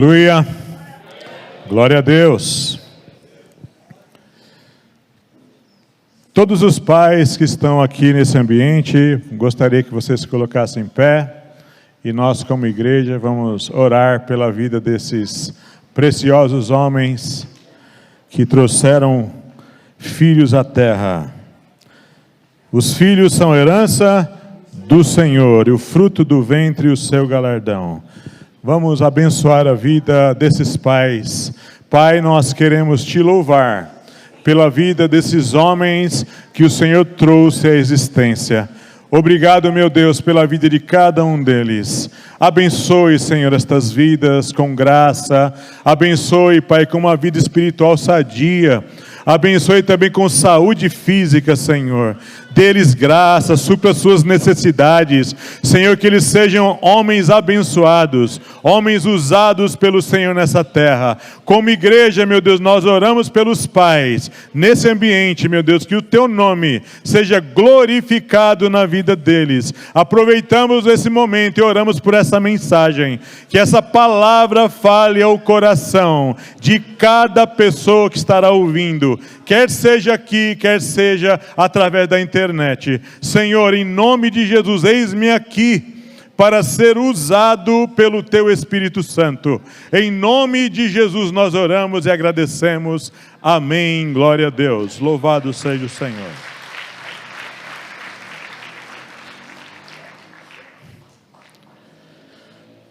Aleluia, glória a Deus. Todos os pais que estão aqui nesse ambiente, gostaria que vocês se colocassem em pé e nós, como igreja, vamos orar pela vida desses preciosos homens que trouxeram filhos à terra. Os filhos são herança do Senhor e o fruto do ventre o seu galardão. Vamos abençoar a vida desses pais. Pai, nós queremos te louvar pela vida desses homens que o Senhor trouxe à existência. Obrigado, meu Deus, pela vida de cada um deles. Abençoe, Senhor, estas vidas com graça. Abençoe, Pai, com uma vida espiritual sadia. Abençoe também com saúde física, Senhor. Dê-lhes graça, supra as suas necessidades. Senhor, que eles sejam homens abençoados, homens usados pelo Senhor nessa terra. Como igreja, meu Deus, nós oramos pelos pais. Nesse ambiente, meu Deus, que o teu nome seja glorificado na vida deles. Aproveitamos esse momento e oramos por essa mensagem. Que essa palavra fale ao coração de cada pessoa que estará ouvindo. Quer seja aqui, quer seja através da internet. Senhor, em nome de Jesus, eis-me aqui para ser usado pelo Teu Espírito Santo. Em nome de Jesus nós oramos e agradecemos. Amém. Glória a Deus. Louvado seja o Senhor.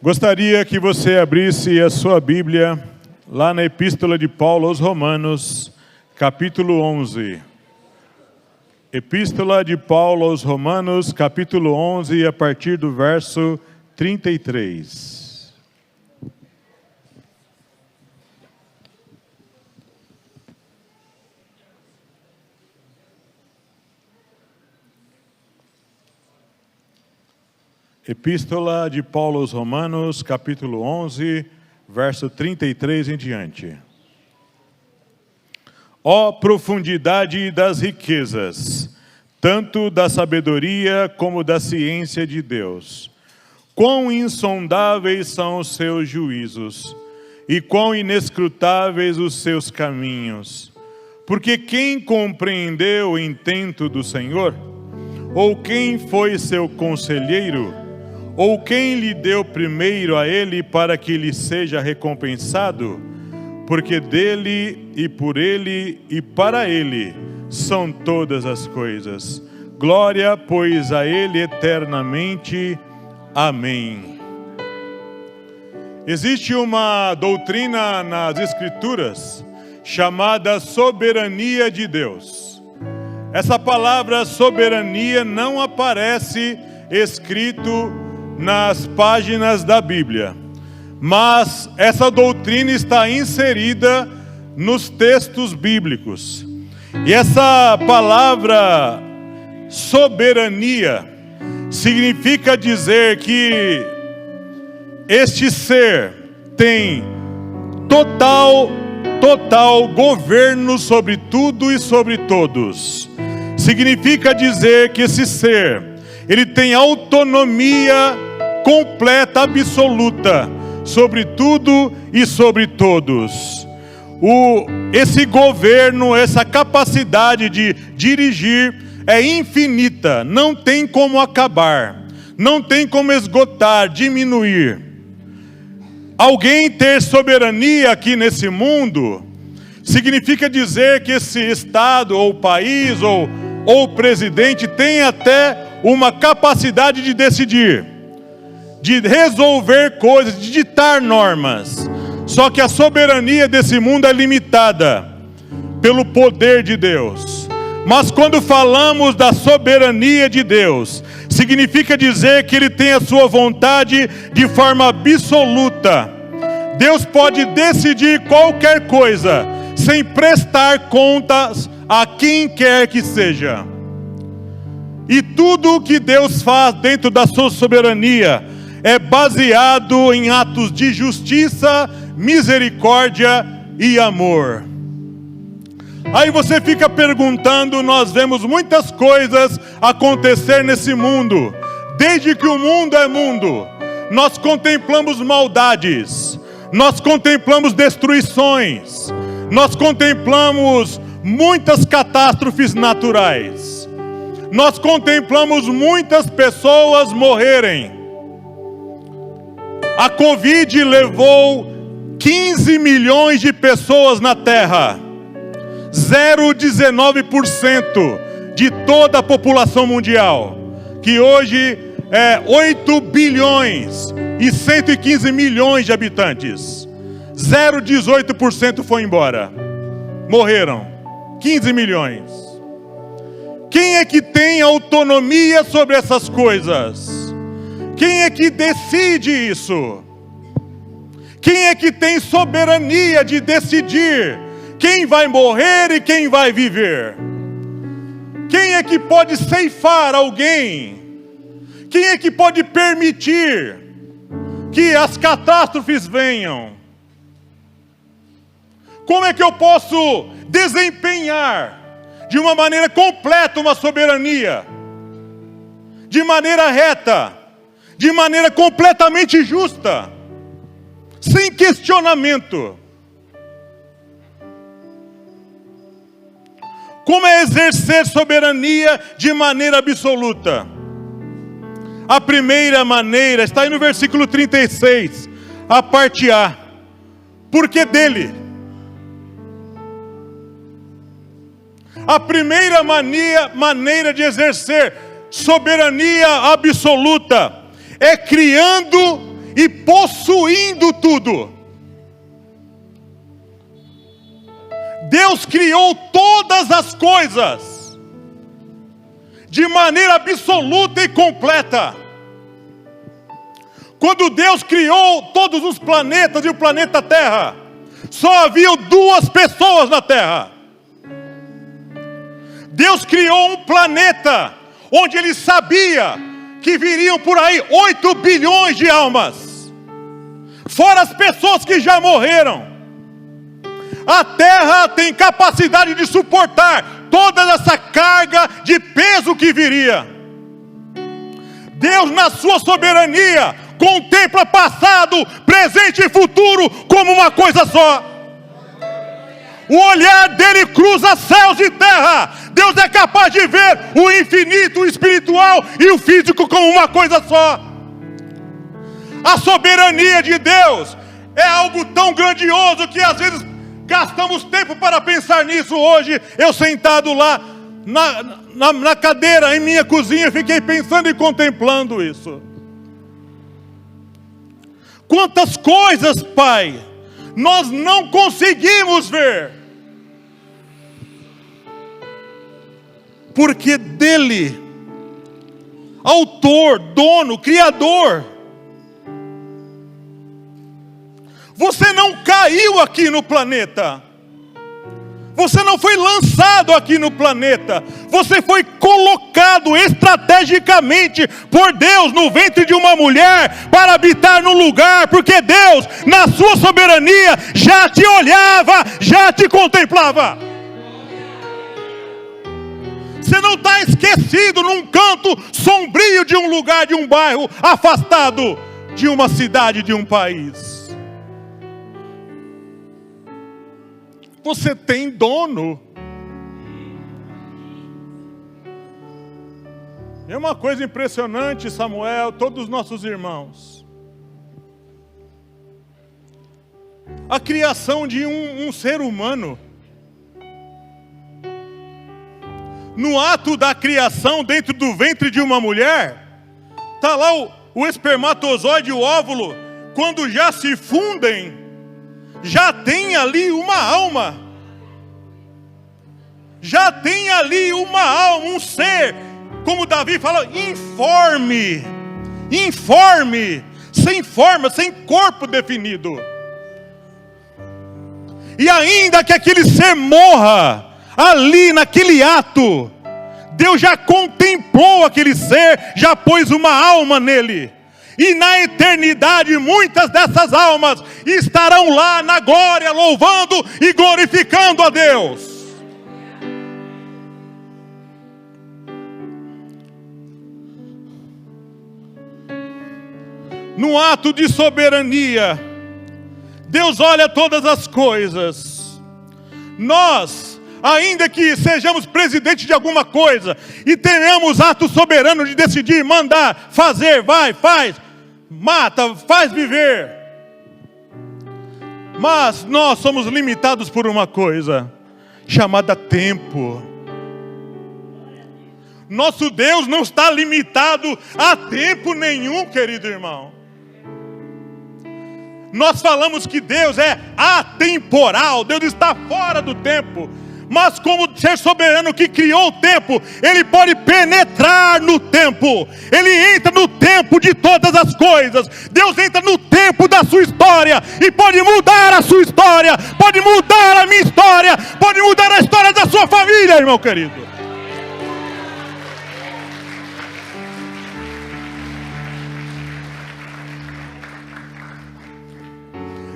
Gostaria que você abrisse a sua Bíblia lá na Epístola de Paulo aos Romanos, capítulo 11. Epístola de Paulo aos Romanos, capítulo 11, a partir do verso 33. Epístola de Paulo aos Romanos, capítulo 11, verso 33 em diante. Ó profundidade das riquezas, tanto da sabedoria como da ciência de Deus. Quão insondáveis são os seus juízos, e quão inescrutáveis os seus caminhos. Porque quem compreendeu o intento do Senhor? Ou quem foi seu conselheiro? Ou quem lhe deu primeiro a ele para que lhe seja recompensado? Porque dele e por ele e para ele são todas as coisas. Glória, pois, a ele eternamente. Amém. Existe uma doutrina nas Escrituras chamada soberania de Deus. Essa palavra soberania não aparece escrito nas páginas da Bíblia. Mas essa doutrina está inserida nos textos bíblicos. E essa palavra soberania significa dizer que este ser tem total governo sobre tudo e sobre todos. Significa dizer que esse ser, ele tem autonomia completa, absoluta, sobre tudo e sobre todos. Esse governo, essa capacidade de dirigir é infinita, não tem como acabar, não tem como esgotar, diminuir. Alguém ter soberania aqui nesse mundo significa dizer que esse estado ou país ou presidente tem até uma capacidade de decidir, de resolver coisas, de ditar normas. Só que a soberania desse mundo é limitada pelo poder de Deus. Mas quando falamos da soberania de Deus, significa dizer que Ele tem a sua vontade de forma absoluta. Deus pode decidir qualquer coisa, sem prestar contas a quem quer que seja. E tudo o que Deus faz dentro da sua soberania é baseado em atos de justiça, misericórdia e amor. Aí você fica perguntando, nós vemos muitas coisas acontecer nesse mundo. Desde que o mundo é mundo, nós contemplamos maldades. nós contemplamos destruições, nós contemplamos muitas catástrofes naturais, nós contemplamos muitas pessoas morrerem. A Covid levou 15 milhões de pessoas na Terra, 0,19% de toda a população mundial, que hoje é 8 bilhões e 115 milhões de habitantes. 0,18% foi embora, morreram 15 milhões. Quem é que tem autonomia sobre essas coisas? Quem é que decide isso? Quem é que tem soberania de decidir quem vai morrer e quem vai viver? Quem é que pode ceifar alguém? Quem é que pode permitir que as catástrofes venham? Como é que eu posso desempenhar de uma maneira completa uma soberania? De maneira reta, de maneira completamente justa, sem questionamento. Como é exercer soberania de maneira absoluta? A primeira maneira está aí no versículo 36, a parte A. Porque dele. A primeira maneira de exercer soberania absoluta é criando e possuindo tudo. Deus criou todas as coisas de maneira absoluta e completa. Quando Deus criou todos os planetas e o planeta Terra, só havia 2 pessoas na Terra. Deus criou um planeta onde Ele sabia que viriam por aí 8 bilhões de almas, fora as pessoas que já morreram. A Terra tem capacidade de suportar toda essa carga de peso que viria. Deus, na sua soberania, contempla passado, presente e futuro como uma coisa só. O olhar dele cruza céus e terra. Deus é capaz de ver o infinito, o espiritual e o físico como uma coisa só. A soberania de Deus é algo tão grandioso que às vezes gastamos tempo para pensar nisso. Hoje, eu sentado lá na cadeira em minha cozinha, fiquei pensando e contemplando isso. Quantas coisas, Pai, nós não conseguimos ver, porque dele, autor, dono, criador. Você não caiu aqui no planeta. Você não foi lançado aqui no planeta. Você foi colocado estrategicamente por Deus no ventre de uma mulher para habitar no lugar, porque Deus, na sua soberania, já te olhava, já te contemplava. Você não está esquecido num canto sombrio de um lugar, de um bairro, afastado de uma cidade, de um país. Você tem dono. É uma coisa impressionante, Samuel, todos os nossos irmãos. A criação de um ser humano. No ato da criação dentro do ventre de uma mulher, está lá o espermatozoide e o óvulo, quando já se fundem, já tem ali uma alma. Já tem ali uma alma, um ser, como Davi fala, informe, sem forma, sem corpo definido. E ainda que aquele ser morra, ali naquele ato, Deus já contemplou aquele ser, já pôs uma alma nele. E na eternidade muitas dessas almas estarão lá na glória, louvando e glorificando a Deus. No ato de soberania, Deus olha todas as coisas. Nós, ainda que sejamos presidente de alguma coisa e tenhamos ato soberano de decidir, mandar, fazer, vai, faz, mata, faz viver. Mas nós somos limitados por uma coisa chamada tempo. Nosso Deus não está limitado a tempo nenhum, querido irmão. Nós falamos que Deus é atemporal, Deus está fora do tempo. Mas como ser soberano que criou o tempo, Ele pode penetrar no tempo. Ele entra no tempo de todas as coisas. Deus entra no tempo da sua história e pode mudar a sua história, pode mudar a minha história, pode mudar a história da sua família, irmão querido.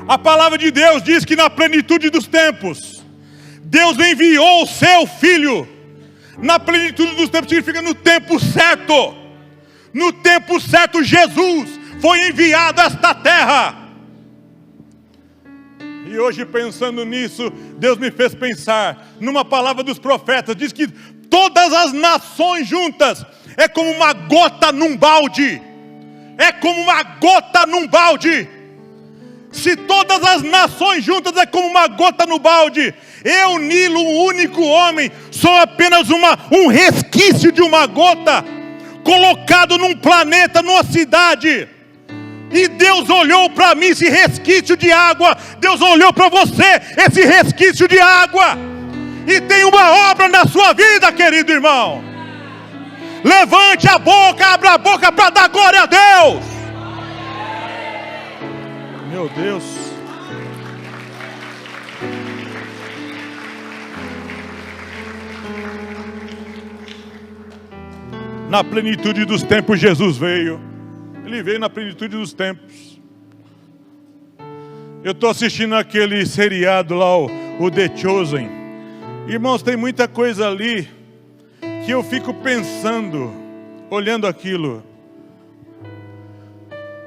A palavra de Deus diz que na plenitude dos tempos, Deus enviou o seu Filho. Na plenitude dos tempos significa no tempo certo. No tempo certo, Jesus foi enviado a esta terra. E hoje, pensando nisso, Deus me fez pensar numa palavra dos profetas. Diz que todas as nações juntas é como uma gota num balde. É como uma gota num balde. Se todas as nações juntas é como uma gota no balde, eu, Nilo, um único homem, sou apenas um resquício de uma gota, colocado num planeta, numa cidade. E Deus olhou para mim, esse resquício de água. Deus olhou para você, esse resquício de água. E tem uma obra na sua vida, querido irmão. Levante a boca, abra a boca para dar glória a Deus. Meu Deus. Na plenitude dos tempos Jesus veio. Ele veio na plenitude dos tempos. Eu estou assistindo aquele seriado lá, o The Chosen. Irmãos, tem muita coisa ali que eu fico pensando, olhando aquilo.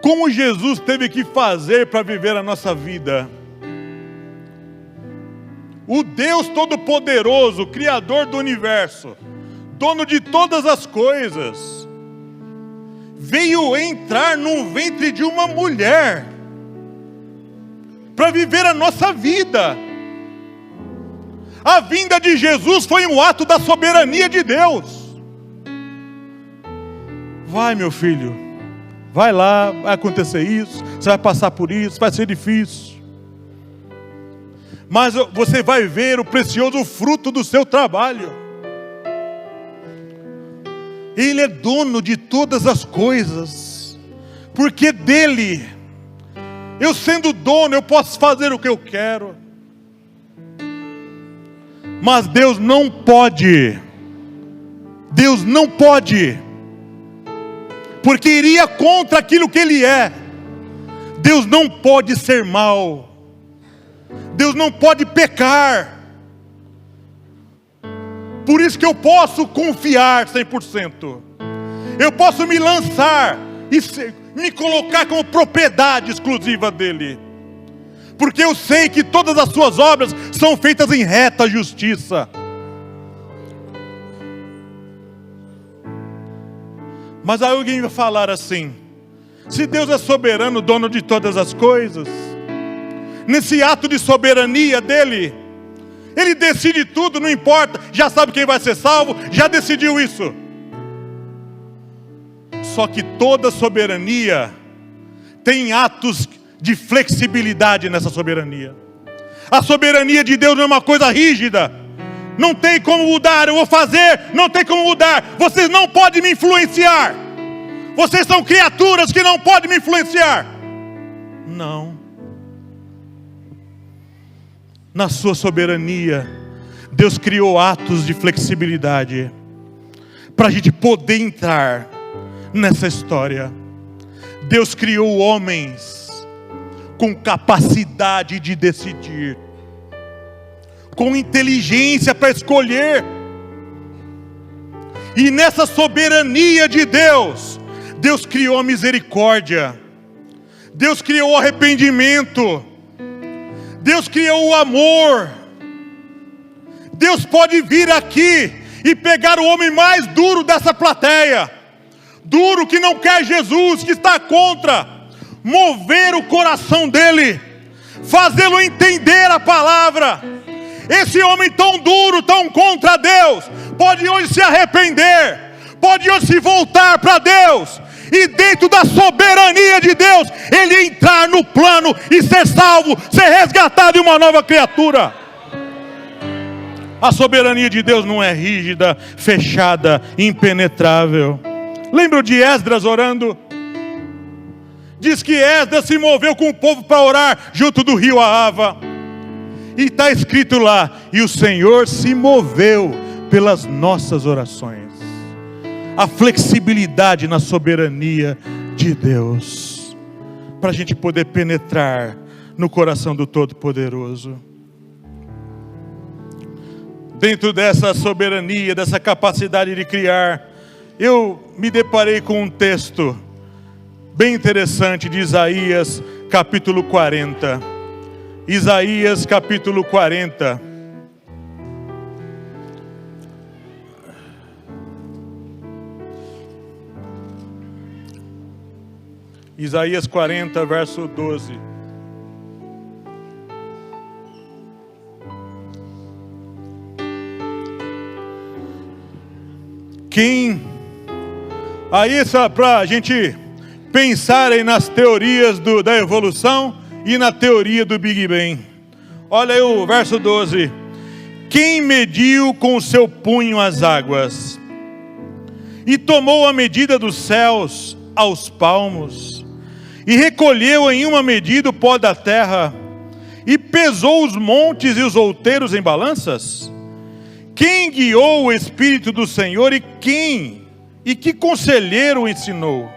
Como Jesus teve que fazer para viver a nossa vida? O Deus Todo-Poderoso, Criador do Universo, dono de todas as coisas, veio entrar no ventre de uma mulher para viver a nossa vida. A vinda de Jesus foi um ato da soberania de Deus. Vai, meu filho. Vai lá, vai acontecer isso, você vai passar por isso, vai ser difícil. Mas você vai ver o precioso fruto do seu trabalho. Ele é dono de todas as coisas, porque dele, eu sendo dono, eu posso fazer o que eu quero. Mas Deus não pode, porque iria contra aquilo que Ele é. Deus não pode ser mau, Deus não pode pecar. Por isso que eu posso confiar 100%. Eu posso me lançar e me colocar como propriedade exclusiva dEle. Porque eu sei que todas as suas obras são feitas em reta justiça. Mas aí alguém vai falar assim: se Deus é soberano, dono de todas as coisas, nesse ato de soberania dele, Ele decide tudo, não importa, já sabe quem vai ser salvo, já decidiu isso. Só que toda soberania tem atos de flexibilidade nessa soberania. A soberania de Deus não é uma coisa rígida. Não tem como mudar, eu vou fazer, não tem como mudar. Vocês não podem me influenciar. Vocês são criaturas que não podem me influenciar. Não. Na sua soberania, Deus criou atos de flexibilidade para a gente poder entrar nessa história. Deus criou homens com capacidade de decidir, com inteligência para escolher. E nessa soberania de Deus, Deus criou a misericórdia, Deus criou o arrependimento, Deus criou o amor. Deus pode vir aqui e pegar o homem mais duro dessa plateia, duro, que não quer Jesus, que está contra, mover o coração dele, fazê-lo entender a palavra. Esse homem tão duro, tão contra Deus, pode hoje se arrepender, pode hoje se voltar para Deus, e dentro da soberania de Deus, ele entrar no plano e ser salvo, ser resgatado e uma nova criatura. A soberania de Deus não é rígida, fechada, impenetrável. Lembra de Esdras orando? Diz que Esdras se moveu com o povo para orar junto do rio Ahava. E está escrito lá: e o Senhor se moveu pelas nossas orações. A flexibilidade na soberania de Deus, para a gente poder penetrar no coração do Todo-Poderoso. Dentro dessa soberania, dessa capacidade de criar, eu me deparei com um texto bem interessante de Isaías capítulo 40. Isaías capítulo 40. Isaías 40, verso 12. Aí só para a gente pensar aí nas teorias da evolução e na teoria do Big Bang. Olha aí o verso 12. Quem mediu com o seu punho as águas, e tomou a medida dos céus aos palmos, e recolheu em uma medida o pó da terra, e pesou os montes e os outeiros em balanças? Quem guiou o Espírito do Senhor, e que conselheiro o ensinou?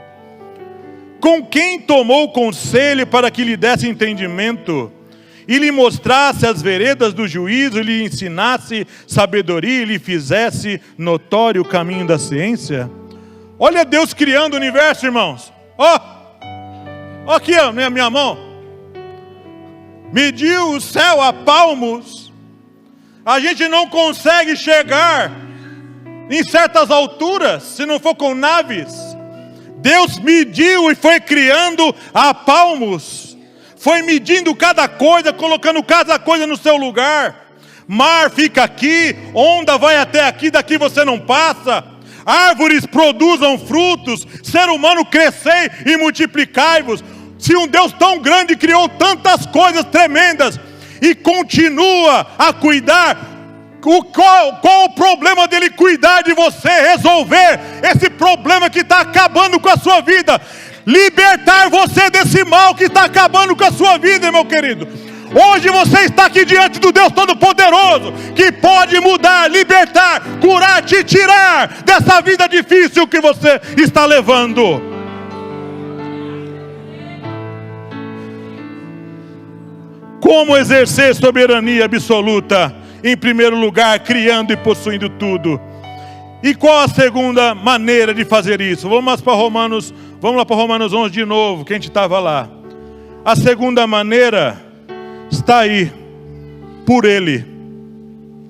Com quem tomou conselho para que lhe desse entendimento, e lhe mostrasse as veredas do juízo, e lhe ensinasse sabedoria, e lhe fizesse notório o caminho da ciência? Olha Deus criando o universo, irmãos. Ó aqui, ó, minha mão. Mediu o céu a palmos. A gente não consegue chegar em certas alturas se não for com naves. Deus mediu e foi criando a palmos. Foi medindo cada coisa, colocando cada coisa no seu lugar. Mar fica aqui, onda vai até aqui, daqui você não passa. Árvores produzam frutos, ser humano crescei e multiplicai-vos. Se um Deus tão grande criou tantas coisas tremendas e continua a cuidar, qual o problema dele cuidar de você, resolver esse problema que está acabando com a sua vida, libertar você desse mal que está acabando com a sua vida, meu querido? Hoje você está aqui diante do Deus Todo-Poderoso, que pode mudar, libertar, curar, te tirar dessa vida difícil que você está levando. Como exercer soberania absoluta? Em primeiro lugar, criando e possuindo tudo. E qual a segunda maneira de fazer isso? Vamos lá para Romanos 11 de novo, que a gente estava lá. A segunda maneira está aí, por Ele,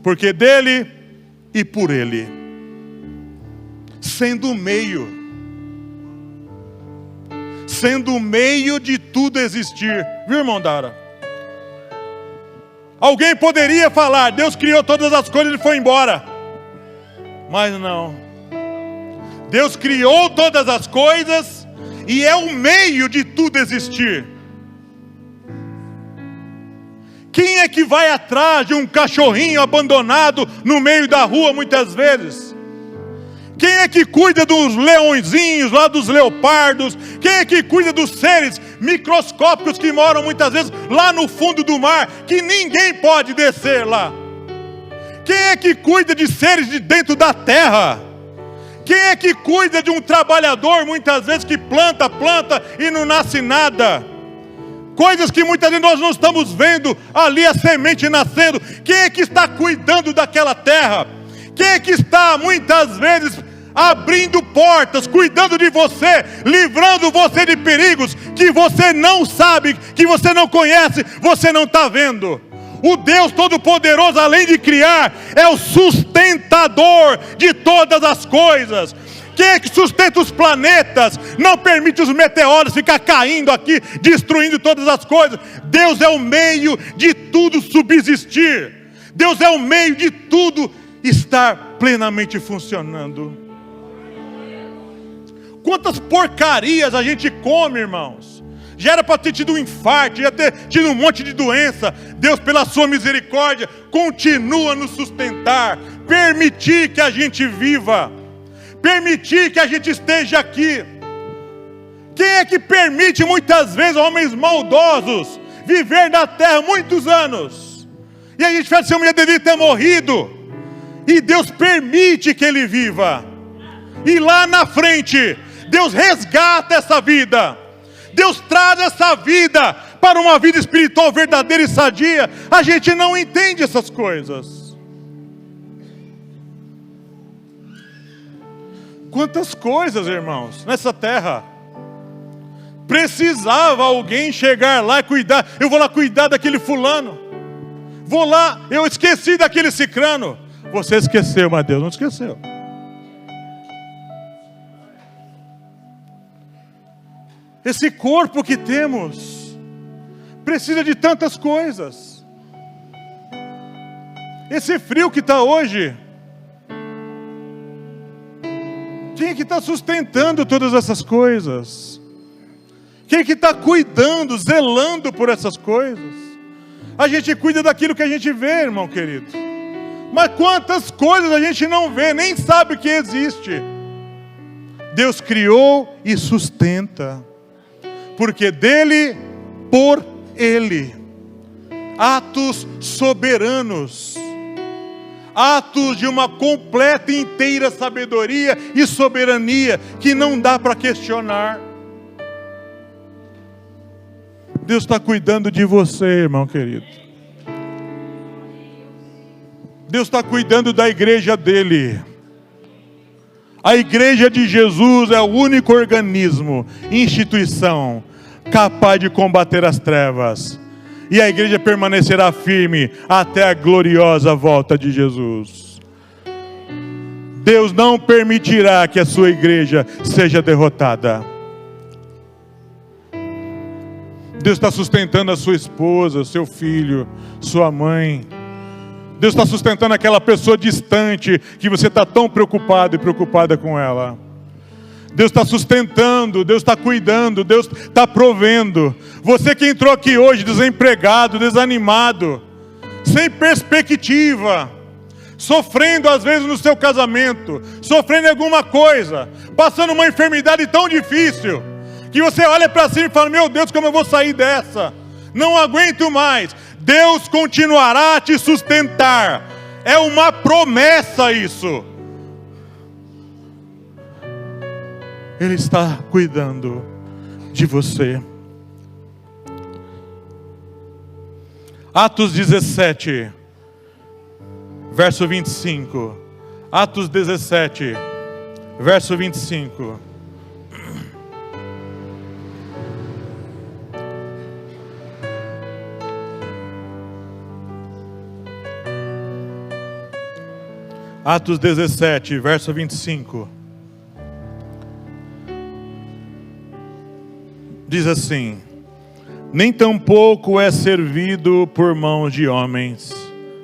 porque dele e por Ele, sendo o meio de tudo existir. Viu, irmão Dara? Alguém poderia falar: Deus criou todas as coisas e foi embora. Mas não. Deus criou todas as coisas e é o meio de tudo existir. Quem é que vai atrás de um cachorrinho abandonado no meio da rua muitas vezes? Quem é que cuida dos leõezinhos, lá dos leopardos? Quem é que cuida dos seres microscópicos que moram muitas vezes lá no fundo do mar, que ninguém pode descer lá? Quem é que cuida de seres de dentro da terra? Quem é que cuida de um trabalhador muitas vezes que planta e não nasce nada? Coisas que muitas vezes nós não estamos vendo ali, a semente nascendo. Quem é que está cuidando daquela terra? Quem é que está muitas vezes abrindo portas, cuidando de você, livrando você de perigos que você não sabe, que você não conhece, você não está vendo. O Deus Todo-Poderoso, além de criar, é o sustentador de todas as coisas. Quem é que sustenta os planetas? Não permite os meteoros ficar caindo aqui, destruindo todas as coisas. Deus é o meio de tudo subsistir. Deus é o meio de tudo estar plenamente funcionando. Quantas porcarias a gente come, irmãos. Já era para ter tido um infarto, já ter tido um monte de doença. Deus, pela sua misericórdia, continua a nos sustentar, permitir que a gente viva, permitir que a gente esteja aqui. Quem é que permite muitas vezes homens maldosos viver na terra muitos anos? E a gente fala assim, eu devia ter morrido. E Deus permite que ele viva. E lá na frente, Deus resgata essa vida. Deus traz essa vida para uma vida espiritual verdadeira e sadia. A gente não entende essas coisas. Quantas coisas, irmãos, nessa terra. Precisava alguém chegar lá e cuidar. Eu vou lá cuidar daquele fulano. Vou lá, eu esqueci daquele cicrano. Você esqueceu, mas Deus não esqueceu. Esse corpo que temos precisa de tantas coisas. Esse frio que está hoje, quem é que está sustentando todas essas coisas? Quem é que está cuidando, zelando por essas coisas? A gente cuida daquilo que a gente vê, irmão querido. Mas quantas coisas a gente não vê, nem sabe que existe. Deus criou e sustenta. Porque dele, por ele. Atos soberanos. Atos de uma completa e inteira sabedoria e soberania que não dá para questionar. Deus está cuidando de você, irmão querido. Deus está cuidando da igreja dele. A igreja de Jesus é o único organismo, instituição, capaz de combater as trevas. E a igreja permanecerá firme até a gloriosa volta de Jesus. Deus não permitirá que a sua igreja seja derrotada. Deus está sustentando a sua esposa, seu filho, sua mãe. Deus está sustentando aquela pessoa distante que você está tão preocupado e preocupada com ela. Deus está sustentando, Deus está cuidando, Deus está provendo. Você que entrou aqui hoje desempregado, desanimado, sem perspectiva, sofrendo às vezes no seu casamento, sofrendo em alguma coisa, passando uma enfermidade tão difícil, que você olha para cima e fala, meu Deus, como eu vou sair dessa? Não aguento mais. Deus continuará a te sustentar. É uma promessa isso. Ele está cuidando de você. Atos 17, verso 25. Atos 17, verso 25. Atos 17, verso 25. Diz assim: nem tampouco é servido por mãos de homens.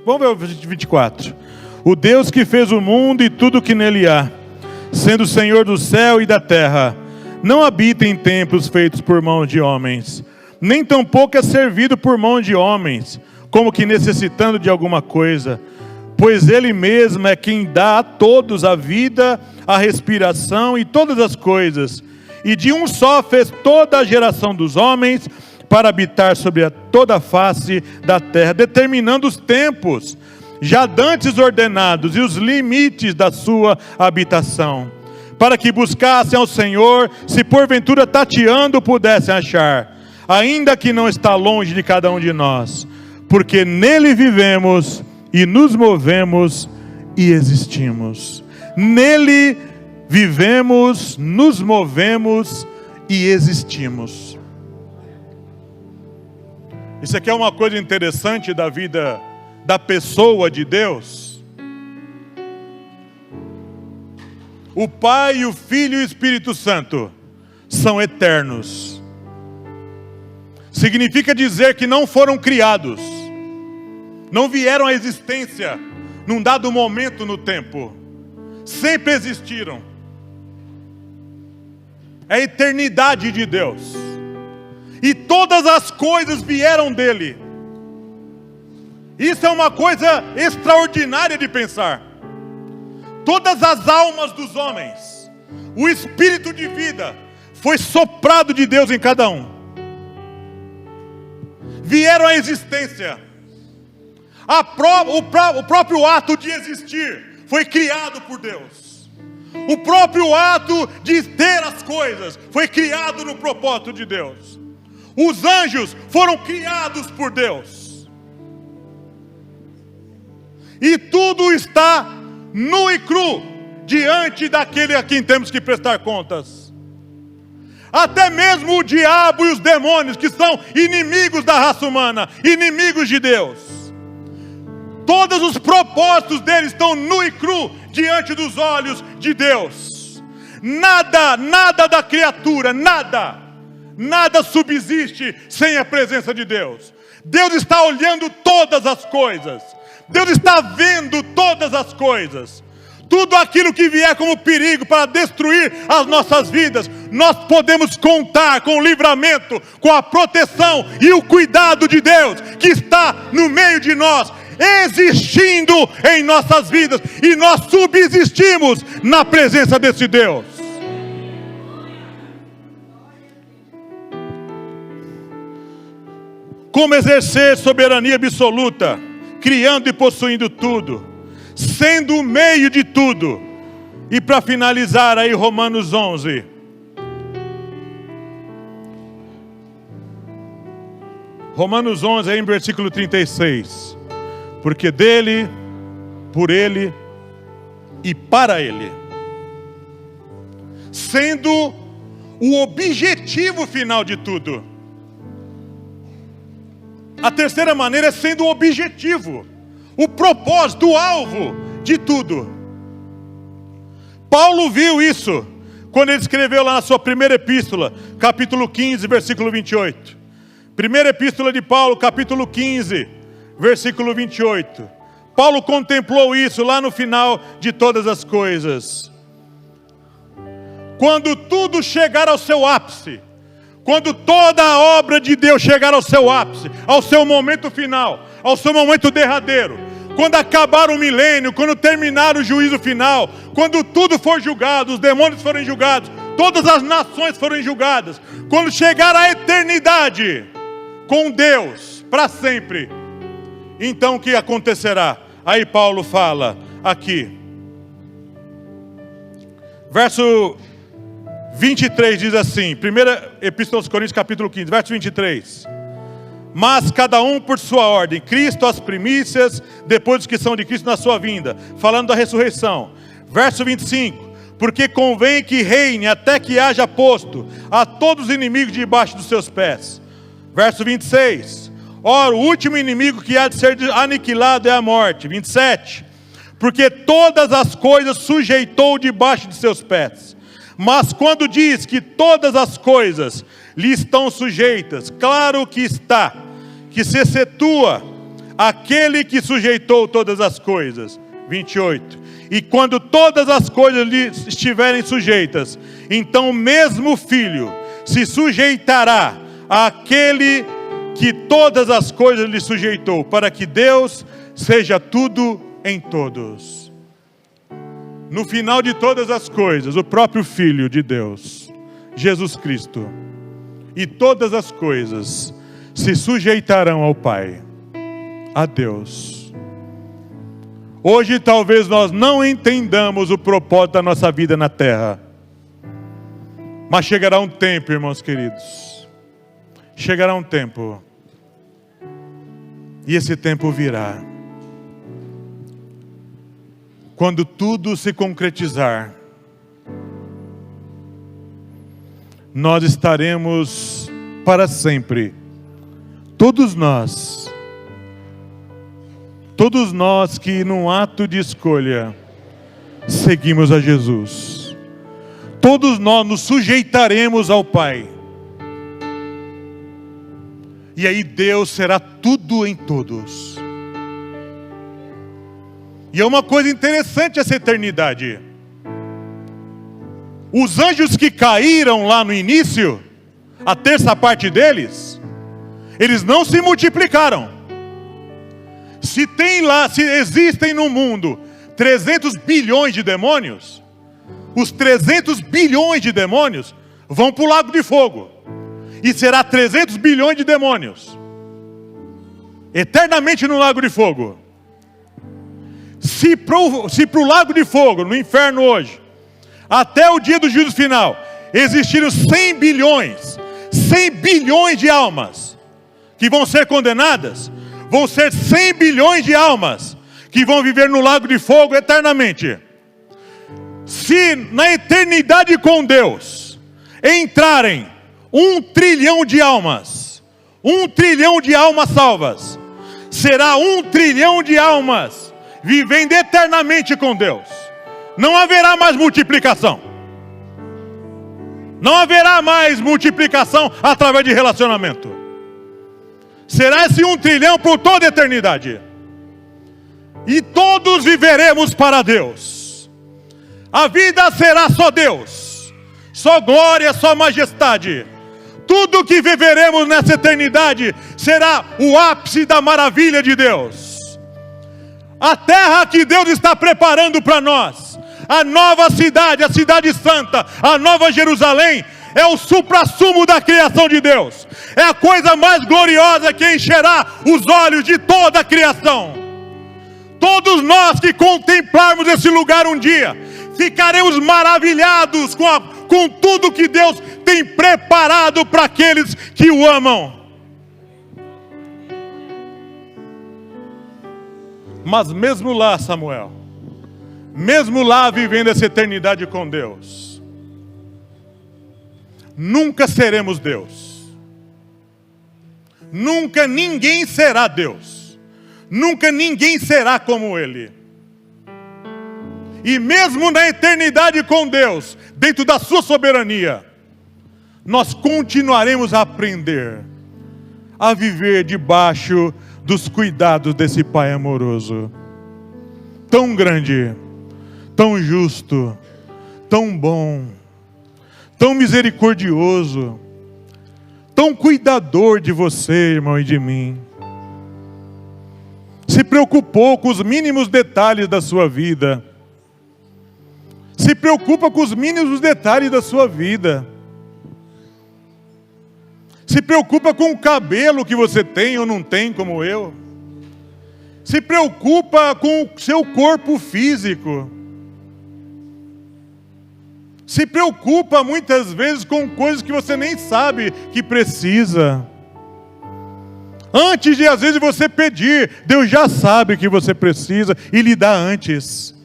Vamos ver o 24. O Deus que fez o mundo e tudo que nele há, sendo o Senhor do céu e da terra, não habita em templos feitos por mãos de homens, nem tampouco é servido por mãos de homens, como que necessitando de alguma coisa, pois Ele mesmo é quem dá a todos a vida, a respiração e todas as coisas. E de um só fez toda a geração dos homens para habitar sobre toda a face da terra, determinando os tempos, já dantes ordenados, e os limites da sua habitação, para que buscassem ao Senhor, se porventura tateando pudessem achar, ainda que não está longe de cada um de nós, porque nele vivemos e nos movemos e existimos. Nele vivemos, nos movemos e existimos. Isso aqui é uma coisa interessante da vida da pessoa de Deus. O Pai, o Filho e o Espírito Santo são eternos. Significa dizer que não foram criados, não vieram à existência num dado momento no tempo. Sempre existiram. É a eternidade de Deus. E todas as coisas vieram dele. Isso é uma coisa extraordinária de pensar. Todas as almas dos homens, o espírito de vida foi soprado de Deus em cada um. Vieram à existência. O próprio ato de existir foi criado por Deus. O próprio ato de ter as coisas foi criado no propósito de Deus. Os anjos foram criados por Deus. E tudo está nu e cru diante daquele a quem temos que prestar contas. Até mesmo o diabo e os demônios, que são inimigos da raça humana, inimigos de Deus. Todos os propósitos deles estão nu e cru diante dos olhos de Deus. Nada da criatura, nada subsiste sem a presença de Deus. Deus está olhando todas as coisas. Deus está vendo todas as coisas. Tudo aquilo que vier como perigo para destruir as nossas vidas, nós podemos contar com o livramento, com a proteção e o cuidado de Deus, que está no meio de nós, existindo em nossas vidas, e nós subsistimos na presença desse Deus. Como exercer soberania absoluta, criando e possuindo tudo, sendo o meio de tudo. E para finalizar aí, Romanos 11. Romanos 11, aí em versículo 36. Porque dele, por ele e para ele, sendo o objetivo final de tudo. A terceira maneira é sendo o objetivo, o propósito, o alvo de tudo. Paulo viu isso quando ele escreveu lá na sua primeira epístola, capítulo 15, versículo 28. Primeira epístola de Paulo, capítulo 15, versículo 28. Paulo contemplou isso lá no final de todas as coisas. Quando tudo chegar ao seu ápice, quando toda a obra de Deus chegar ao seu ápice, ao seu momento final, ao seu momento derradeiro, quando acabar o milênio, quando terminar o juízo final, quando tudo for julgado, os demônios forem julgados, todas as nações forem julgadas, quando chegar a eternidade com Deus para sempre, então o que acontecerá? Aí Paulo fala aqui, verso 23 diz assim, primeira epístola aos Coríntios, capítulo 15, verso 23. Mas cada um por sua ordem, Cristo as primícias, depois os que são de Cristo na sua vinda, falando da ressurreição. Verso 25, porque convém que reine até que haja posto a todos os inimigos debaixo dos seus pés. Verso 26, ora, o último inimigo que há de ser aniquilado é a morte. 27, porque todas as coisas sujeitou debaixo de seus pés. Mas quando diz que todas as coisas lhe estão sujeitas, claro que está, que se excetua aquele que sujeitou todas as coisas. 28, e quando todas as coisas lhe estiverem sujeitas, então o mesmo Filho se sujeitará àquele que todas as coisas lhe sujeitou, para que Deus seja tudo em todos. No final de todas as coisas, o próprio Filho de Deus, Jesus Cristo, e todas as coisas se sujeitarão ao Pai, a Deus. Hoje talvez nós não entendamos o propósito da nossa vida na terra, mas chegará um tempo, irmãos queridos, chegará um tempo, e esse tempo virá, quando tudo se concretizar, nós estaremos para sempre. Todos nós que num ato de escolha seguimos a Jesus. Todos nós nos sujeitaremos ao Pai. E aí Deus será tudo em todos. E é uma coisa interessante essa eternidade. Os anjos que caíram lá no início, a terça parte deles, eles não se multiplicaram. Se existem no mundo 300 bilhões de demônios, os 300 bilhões de demônios vão para o lago de fogo. E será 300 bilhões de demônios eternamente no lago de fogo. Se para o lago de fogo, no inferno hoje, até o dia do juízo final, existiram 100 bilhões de almas que vão ser condenadas, vão ser 100 bilhões de almas que vão viver no lago de fogo eternamente. Se na eternidade com Deus entrarem 1 trilhão de almas, 1 trilhão de almas salvas, será 1 trilhão de almas vivendo eternamente com Deus. Não haverá mais multiplicação. Não haverá mais multiplicação através de relacionamento. Será esse 1 trilhão por toda a eternidade. E todos viveremos para Deus. A vida será só Deus, só glória, só majestade. Tudo que viveremos nessa eternidade será o ápice da maravilha de Deus. A terra que Deus está preparando para nós, a nova cidade, a cidade santa, a nova Jerusalém, é o suprassumo da criação de Deus. É a coisa mais gloriosa que encherá os olhos de toda a criação. Todos nós que contemplarmos esse lugar um dia, ficaremos maravilhados com tudo que Deus tem preparado para aqueles que o amam. Mas mesmo lá, Samuel, mesmo lá vivendo essa eternidade com Deus, nunca seremos Deus. Nunca ninguém será Deus. Nunca ninguém será como Ele. E mesmo na eternidade com Deus, dentro da sua soberania, nós continuaremos a aprender a viver debaixo dos cuidados desse Pai amoroso, tão grande, tão justo, tão bom, tão misericordioso, tão cuidador de você, irmão, e de mim. Se preocupou com os mínimos detalhes da sua vida. Se preocupa com os mínimos detalhes da sua vida. Se preocupa com o cabelo que você tem ou não tem, como eu. Se preocupa com o seu corpo físico. Se preocupa muitas vezes com coisas que você nem sabe que precisa. Antes de às vezes você pedir, Deus já sabe que você precisa e lhe dá antes.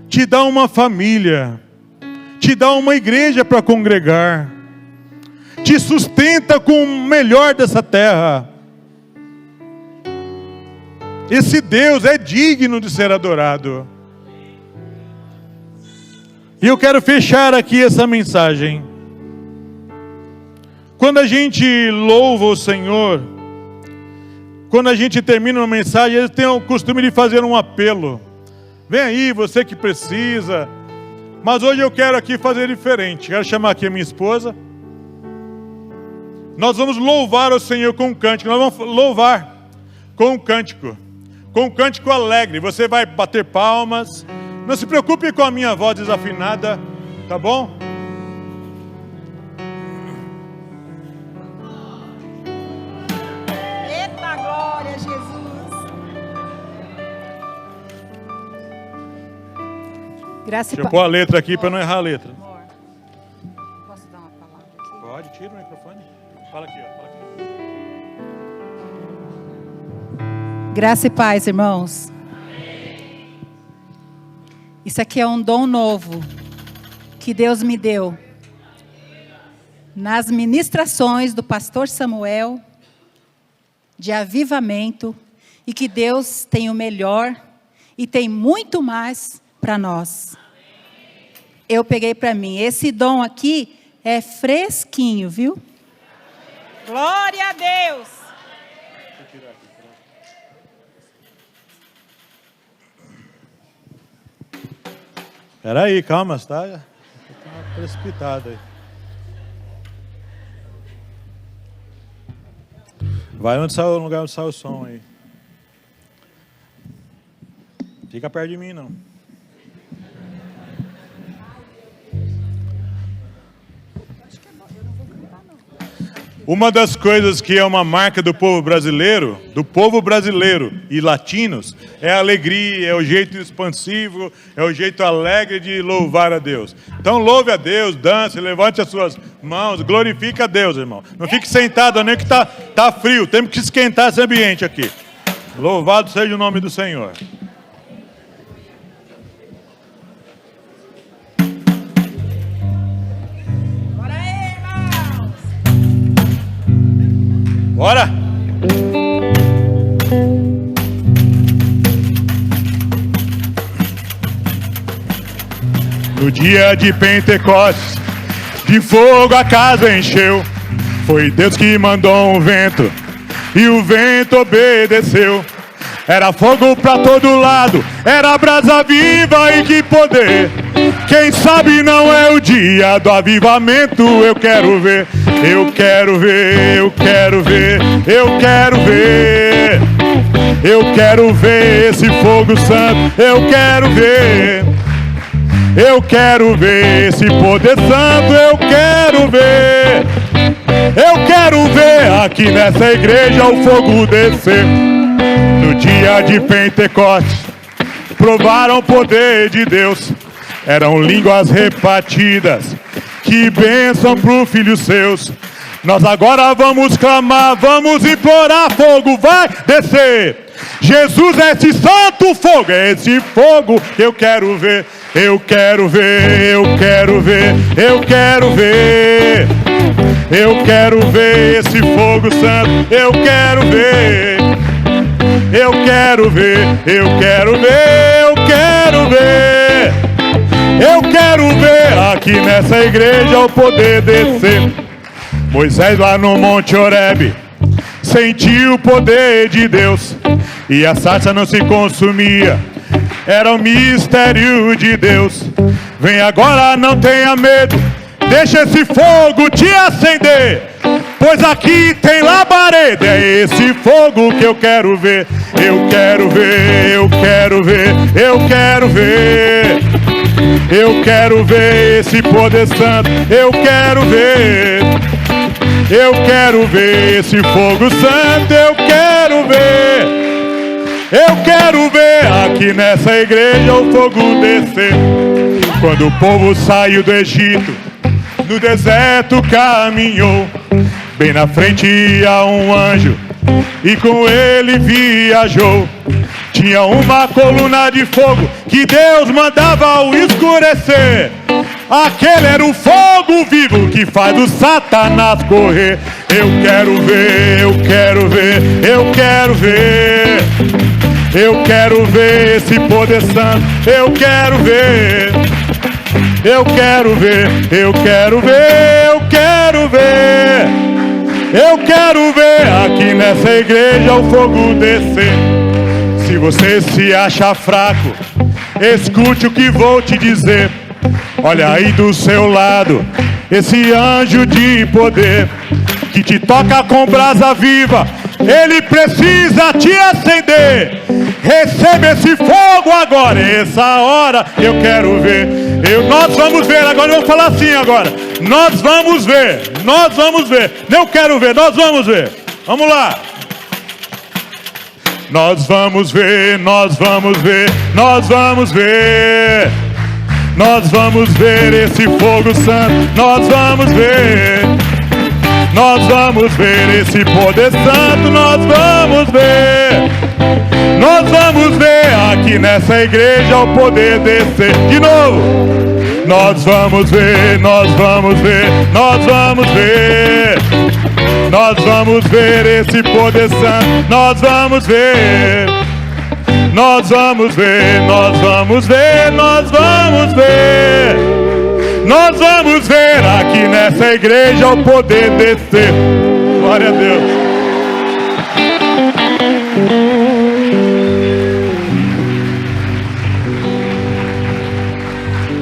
Te dá uma família, te dá uma igreja para congregar, te sustenta com o melhor dessa terra. Esse Deus é digno de ser adorado. E eu quero fechar aqui essa mensagem. Quando a gente louva o Senhor, quando a gente termina uma mensagem, eles têm o costume de fazer um apelo. Vem aí, você que precisa. Mas hoje eu quero aqui fazer diferente. Quero chamar aqui a minha esposa. Nós vamos louvar o Senhor com um cântico. Nós vamos louvar com um cântico. Com um cântico alegre. Você vai bater palmas. Não se preocupe com a minha voz desafinada. Tá bom? Eita glória, Jesus. Deixa eu pôr a letra aqui para não errar a letra. Amor, posso dar uma palavra aqui? Pode, tira o microfone. Fala aqui, ó. Fala aqui. Graça e paz, irmãos. Isso aqui é um dom novo que Deus me deu. nas ministrações do pastor Samuel, de avivamento, e que Deus tem o melhor e tem muito mais para nós. Eu peguei para mim, esse dom aqui é fresquinho, viu? Glória a Deus! Espera aí, calma, tá? Tá precipitado aí. Vai onde sai o lugar onde sai o som aí. Fica perto de mim, não. Uma das coisas que é uma marca do povo brasileiro e latinos, é a alegria, é o jeito expansivo, é o jeito alegre de louvar a Deus. Então louve a Deus, dance, levante as suas mãos, glorifique a Deus, irmão. Não fique sentado nem que tá frio, temos que esquentar esse ambiente aqui. Louvado seja o nome do Senhor. Bora! No dia de Pentecostes, de fogo a casa encheu. Foi Deus que mandou um vento, e o vento obedeceu. Era fogo pra todo lado, era brasa viva e que poder. Quem sabe não é o dia do avivamento. Eu quero ver, eu quero ver, eu quero ver, eu quero ver. Eu quero ver esse fogo santo, eu quero ver. Eu quero ver esse poder santo, eu quero ver. Eu quero ver aqui nessa igreja o fogo descer. No dia de Pentecostes, provaram o poder de Deus. Eram línguas repartidas, que bênção pro filhos seus. Nós agora vamos clamar, vamos implorar, fogo vai descer. Jesus é esse santo fogo, é esse fogo que eu quero ver. Eu quero ver, eu quero ver, eu quero ver. Eu quero ver esse fogo santo, eu quero ver. Eu quero ver, eu quero ver, eu quero ver. Eu quero ver aqui nessa igreja o poder descer. Moisés lá no Monte Horebe sentiu o poder de Deus, e a sarça não se consumia. Era o mistério de Deus. Vem agora, não tenha medo, deixa esse fogo te acender, pois aqui tem labareda. É esse fogo que eu quero ver. Eu quero ver, eu quero ver, eu quero ver. Eu quero ver esse poder santo, eu quero ver. Eu quero ver esse fogo santo, eu quero ver. Eu quero ver aqui nessa igreja o fogo descer. Quando o povo saiu do Egito, no deserto caminhou. Bem na frente ia um anjo, e com ele viajou. Tinha uma coluna de fogo que Deus mandava ao escurecer. Aquele era o fogo vivo que faz o Satanás correr. Eu quero ver, eu quero ver, eu quero ver. Eu quero ver esse poder santo, eu quero ver. Eu quero ver, eu quero ver, eu quero ver. Eu quero ver aqui nessa igreja o fogo descer. Se você se acha fraco, escute o que vou te dizer. Olha aí do seu lado esse anjo de poder que te toca com brasa viva. Ele precisa te acender. Receba esse fogo agora. Essa hora eu quero ver. Nós vamos ver agora. Eu vou falar assim agora. Nós vamos ver. Nós vamos ver. Não quero ver. Nós vamos ver. Vamos lá. Nós vamos ver. Nós vamos ver. Nós vamos ver. Nós vamos ver esse fogo santo. Nós vamos ver. Nós vamos ver esse poder santo. Nós vamos ver. Nós vamos ver aqui nessa igreja o poder descer. De novo. Nós vamos ver, nós vamos ver, nós vamos ver. Nós vamos ver esse poder santo. Nós vamos ver. Nós vamos ver, nós vamos ver, nós vamos ver. Nós vamos ver aqui nessa igreja o poder descer. Glória a Deus.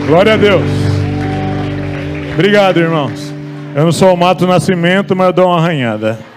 Glória a Deus. Obrigado, irmãos. Eu não sou o Mato Nascimento, mas eu dou uma arranhada.